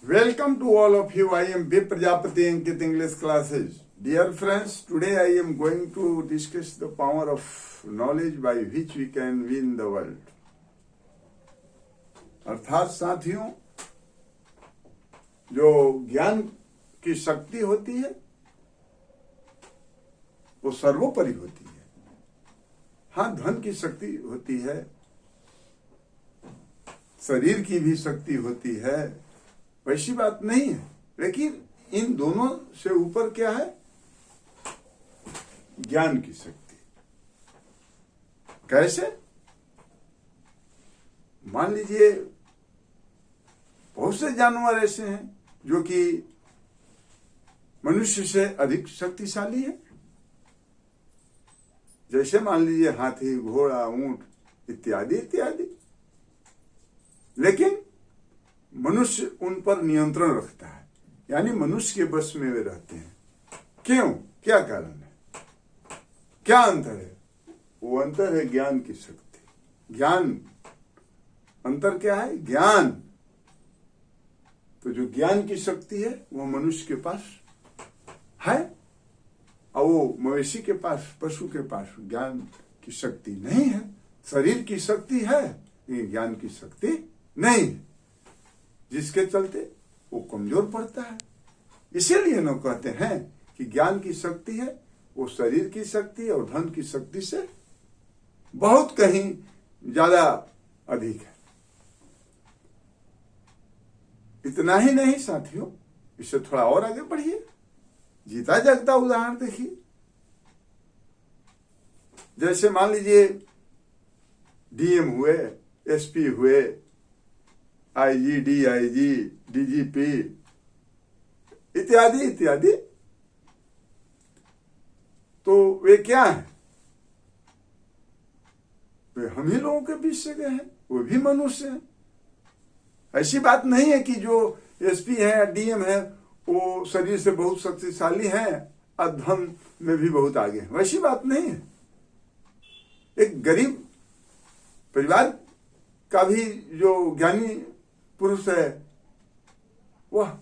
Welcome to all of you. I am B. Prajapati Ankit English classes. Dear friends, today I am going to discuss the power of knowledge by which we can win the world. अर्थात साथियों, जो ज्ञान की शक्ति होती है वो सर्वोपरि होती है। हाँ, धन की शक्ति होती है, शरीर की भी शक्ति होती है, वैसी बात नहीं है, लेकिन इन दोनों से ऊपर क्या है? ज्ञान की शक्ति। कैसे? मान लीजिए बहुत से जानवर ऐसे हैं जो कि मनुष्य से अधिक शक्तिशाली है। जैसे मान लीजिए हाथी, घोड़ा, ऊंट इत्यादि इत्यादि, लेकिन मनुष्य उन पर नियंत्रण रखता है, यानी मनुष्य के बस में वे रहते हैं। क्यों? क्या कारण है? क्या अंतर है? वो अंतर है ज्ञान की शक्ति। ज्ञान, अंतर क्या है? ज्ञान। तो जो ज्ञान की शक्ति है वो मनुष्य के पास है, और वो मवेशी के पास, पशु के पास ज्ञान की शक्ति नहीं है। शरीर की शक्ति है, लेकिन ज्ञान की शक्ति नहीं है, जिसके चलते वो कमजोर पड़ता है। इसीलिए लोग कहते हैं कि ज्ञान की शक्ति है वो शरीर की शक्ति और धन की शक्ति से बहुत कहीं ज्यादा अधिक है। इतना ही नहीं साथियों, इससे थोड़ा और आगे बढ़िए, जीता जागता उदाहरण देखिए। जैसे मान लीजिए डीएम हुए, एसपी हुए, आईजी, डीआईजी, डीजीपी इत्यादि इत्यादि, तो वे क्या हैं? वे हम ही लोगों के बीच से गए हैं, वो भी मनुष्य हैं। ऐसी बात नहीं है कि जो एसपी है या डीएम है वो शरीर से बहुत शक्तिशाली हैं और धन में भी बहुत आगे हैं, वैसी बात नहीं है। एक गरीब परिवार का भी जो ज्ञानी पुरुष है वह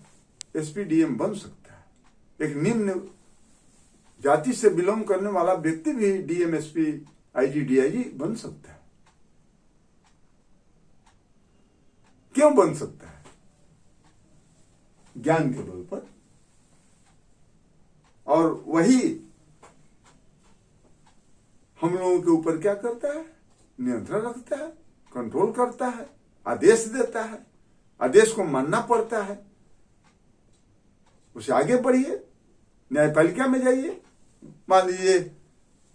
एसपी डीएम बन सकता है। एक निम्न जाति से बिलोंग करने वाला व्यक्ति भी डीएम, एसपी, आईजी, डीआईजी बन सकता है। क्यों बन सकता है? ज्ञान के बल पर। और वही हम लोगों के ऊपर क्या करता है? नियंत्रण रखता है, कंट्रोल करता है, आदेश देता है, आदेश को मानना पड़ता है। उसे आगे बढ़िए, न्यायपालिका में जाइए, मान लीजिए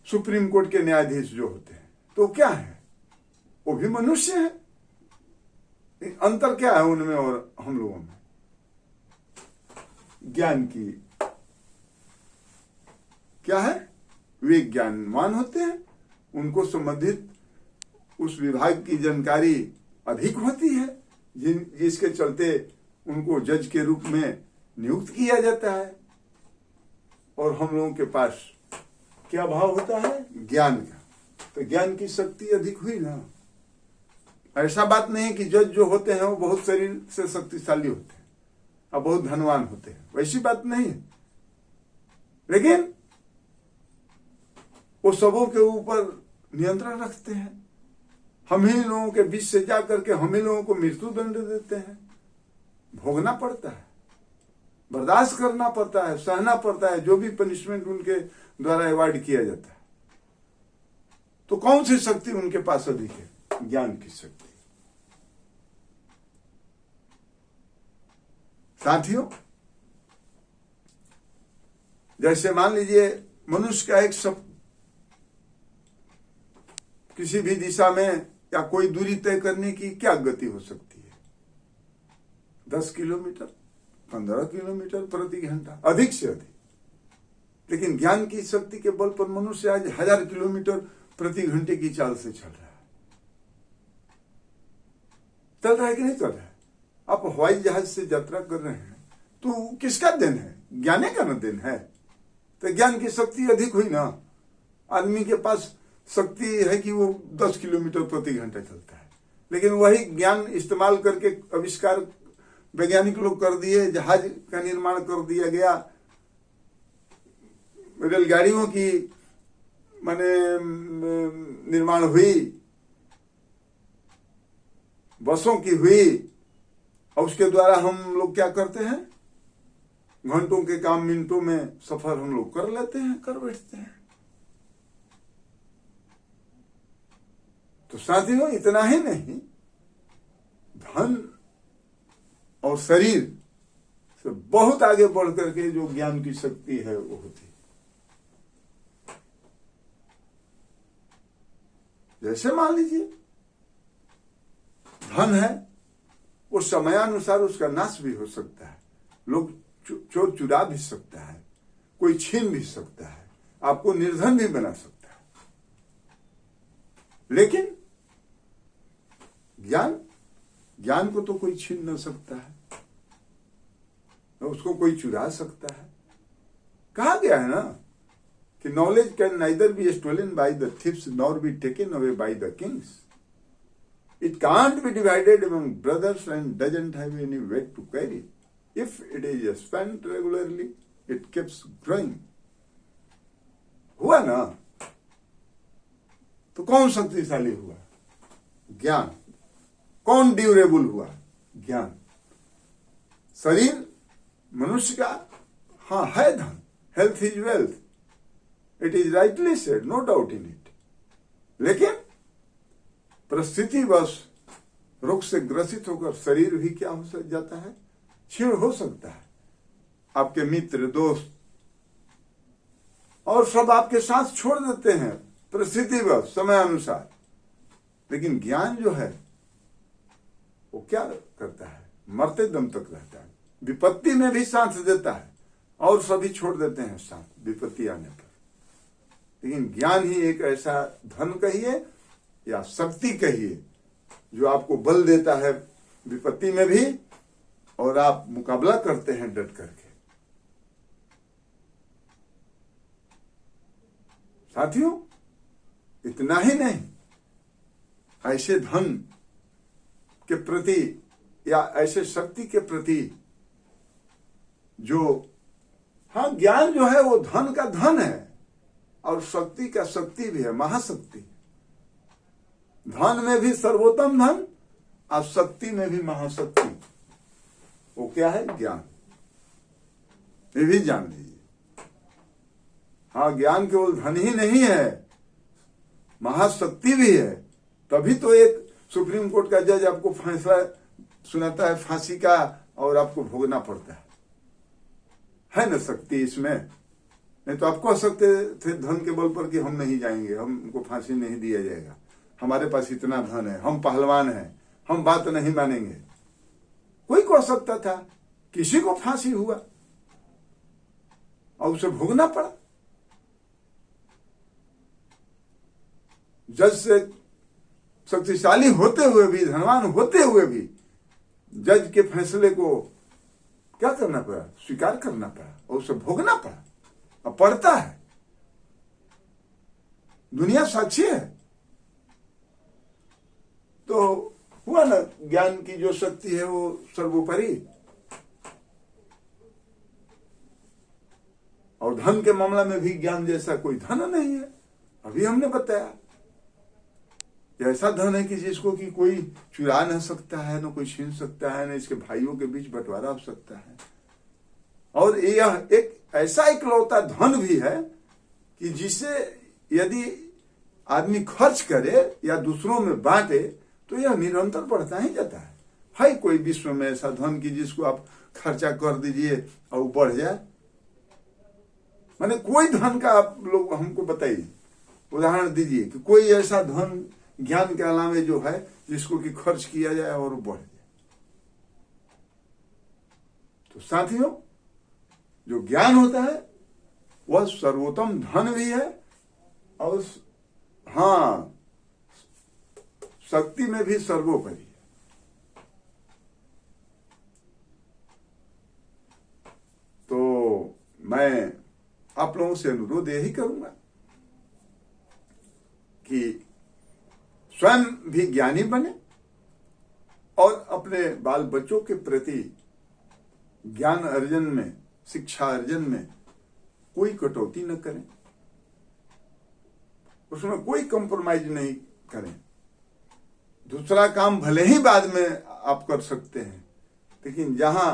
सुप्रीम कोर्ट के न्यायाधीश जो होते हैं तो क्या है? वो भी मनुष्य है। अंतर क्या है उनमें और हम लोगों में? ज्ञान की क्या है? वे ज्ञानवान होते हैं, उनको संबंधित उस विभाग की जानकारी अधिक होती है, जिसके चलते उनको जज के रूप में नियुक्त किया जाता है। और हम लोगों के पास क्या भाव होता है? ज्ञान का। तो ज्ञान की शक्ति अधिक हुई ना। ऐसा बात नहीं कि जज जो होते हैं वो बहुत शरीर से शक्तिशाली होते हैं और बहुत धनवान होते हैं, वैसी बात नहीं है। लेकिन वो सबों के ऊपर नियंत्रण रखते हैं। हम ही लोगों के बीच से जाकर के हम ही लोगों को मृत्यु दंड देते हैं। भोगना पड़ता है, बर्दाश्त करना पड़ता है, सहना पड़ता है, जो भी पनिशमेंट उनके द्वारा अवॉइड किया जाता है। तो कौन सी शक्ति उनके पास अधिक है? ज्ञान की शक्ति। साथियों, जैसे मान लीजिए मनुष्य का एक शब्द किसी भी दिशा में या कोई दूरी तय करने की क्या गति हो सकती है? 10 किलोमीटर, 15 किलोमीटर प्रति घंटा, अधिक से अधिक। लेकिन ज्ञान की शक्ति के बल पर मनुष्य आज 1000 किलोमीटर प्रति घंटे की चाल से चल रहा है। चल रहा है कि नहीं चल रहा है? आप हवाई जहाज से यात्रा कर रहे हैं तो किसका देन है? ज्ञाने का न देन है। तो ज्ञान की शक्ति अधिक हुई ना। आदमी के पास शक्ति है कि वो 10 किलोमीटर प्रति घंटा चलता है, लेकिन वही ज्ञान इस्तेमाल करके, आविष्कार वैज्ञानिक लोग कर दिए, जहाज का निर्माण कर दिया गया, रेलगाड़ियों की माने निर्माण हुई, बसों की हुई, और उसके द्वारा हम लोग क्या करते हैं, घंटों के काम मिनटों में सफर हम लोग कर लेते हैं, कर बैठते हैं। तो साथियों, इतना ही नहीं, धन और शरीर से बहुत आगे बढ़ करके जो ज्ञान की शक्ति है वो होती है। जैसे मान लीजिए धन है, वो समयानुसार उसका नाश भी हो सकता है, लोग चोर चुरा भी सकता है, कोई छीन भी सकता है, आपको निर्धन भी बना सकता है। लेकिन ज्ञान को तो कोई छीन न सकता है, उसको कोई चुरा सकता है। कहा गया है ना कि knowledge can neither be stolen by the thieves nor be taken away by the kings. It can't be divided among brothers and doesn't have any weight to carry. If it is spent regularly, it keeps growing. हुआ ना? तो कौन शक्तिशाली हुआ? ज्ञान। कौन durable हुआ? ज्ञान। शरीर मनुष्य का हाँ है धन, health is wealth, it is rightly said, no doubt in it. लेकिन परिस्थिति बस रोग से ग्रसित होकर शरीर भी क्या हो जाता है, क्षीण हो सकता है। आपके मित्र, दोस्त और सब आपके साथ छोड़ देते हैं परिस्थिति बस, समय अनुसार। लेकिन ज्ञान जो है वो क्या करता है, मरते दम तक रहता है, विपत्ति में भी साथ देता है, और सभी छोड़ देते हैं साथ विपत्ति आने पर। लेकिन ज्ञान ही एक ऐसा धन कहिए या शक्ति कहिए जो आपको बल देता है विपत्ति में भी, और आप मुकाबला करते हैं डट करके। साथियों, इतना ही नहीं, ऐसे धन के प्रति या ऐसे शक्ति के प्रति जो, हाँ, ज्ञान जो है वो धन का धन है और शक्ति का शक्ति भी है, महाशक्ति। धन में भी सर्वोत्तम धन और शक्ति में भी महाशक्ति। वो क्या है? ज्ञान। ये भी जान लीजिए। हाँ, ज्ञान केवल धन ही नहीं है, महाशक्ति भी है। तभी तो एक सुप्रीम कोर्ट का जज आपको फैसला सुनाता है फांसी का, और आपको भोगना पड़ता है ना शक्ति इसमें। नहीं तो आप कह सकते थे धन के बल पर कि हम नहीं जाएंगे, हमको फांसी नहीं दिया जाएगा, हमारे पास इतना धन है, हम पहलवान हैं, हम बात नहीं मानेंगे। कोई कह सकता था, किसी को फांसी हुआ और उसे भोगना पड़ा। जज से शक्तिशाली होते हुए भी, धनवान होते हुए भी, जज के फैसले को क्या करना पड़ा? स्वीकार करना पड़ा और उसे भोगना पड़ा, और पड़ता है। दुनिया साक्षी है। तो हुआ ना, ज्ञान की जो शक्ति है वो सर्वोपरि। और धन के मामला में भी ज्ञान जैसा कोई धन नहीं है। अभी हमने बताया, ऐसा धन है कि जिसको कि कोई चुरा नहीं सकता है, न कोई छीन सकता है, न इसके भाइयों के बीच बंटवारा हो सकता है। और यह एक ऐसा इकलौता धन भी है कि जिसे यदि आदमी खर्च करे या दूसरों में बांटे तो यह निरंतर बढ़ता ही जाता है। है कोई विश्व में ऐसा धन कि जिसको आप खर्चा कर दीजिए और बढ़ जाए? माने कोई धन का आप लोग हमको बताइए, उदाहरण दीजिए कि कोई ऐसा धन ज्ञान के अलावे जो है जिसको कि खर्च किया जाए और बढ़ जाए। तो साथियों, जो ज्ञान होता है वह सर्वोत्तम धन भी है, और हाँ, शक्ति में भी सर्वोपरि है। तो मैं आप लोगों से अनुरोध यही करूंगा कि स्वयं भी ज्ञानी बने और अपने बाल बच्चों के प्रति ज्ञान अर्जन में, शिक्षा अर्जन में कोई कटौती न करें, उसमें कोई कंप्रोमाइज नहीं करें। दूसरा काम भले ही बाद में आप कर सकते हैं, लेकिन जहां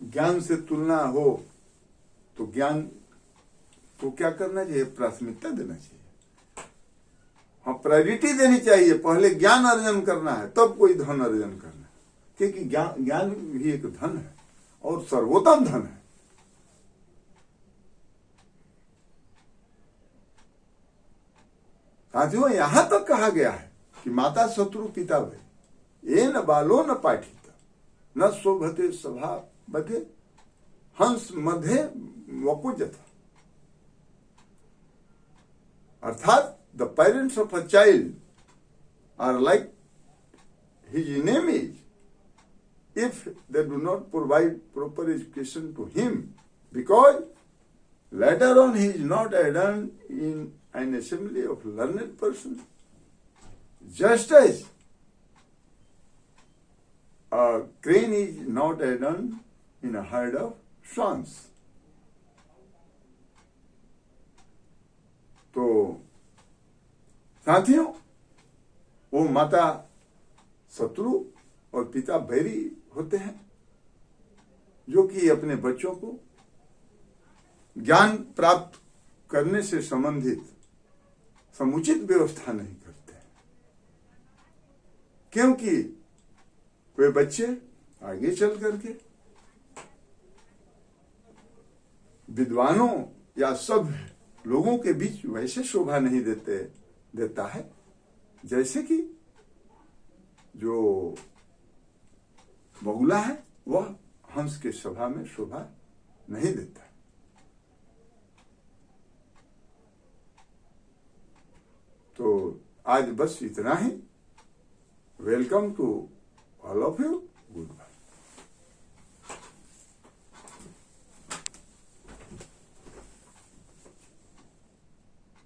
ज्ञान से तुलना हो तो ज्ञान को क्या करना चाहिए? प्राथमिकता देना चाहिए। हाँ, प्रायोरिटी देनी चाहिए। पहले ज्ञान अर्जन करना है, तब कोई धन अर्जन करना है, क्योंकि ज्ञान भी एक धन है और सर्वोत्तम धन है। साथियों, यहां तक कहा गया है कि माता शत्रु पिता भय, ये न बालो न पाठित, न शोभते सभा बधे, हंस मध्य वपुजथा। अर्थात the parents of a child are like his enemies if they do not provide proper education to him, because later on he is not adorned in an assembly of learned persons, just as a crane is not adorned in a herd of swans. तो साथियों, वो माता शत्रु और पिता बैरी होते हैं, जो कि अपने बच्चों को ज्ञान प्राप्त करने से संबंधित समुचित व्यवस्था नहीं करते, क्योंकि वे बच्चे आगे चल करके विद्वानों या सभ्य लोगों के बीच वैसे शोभा नहीं देता है जैसे कि जो बगुला है वह हंस के सभा में शोभा नहीं देता। तो आज बस इतना ही। Welcome to all of you. Good bye.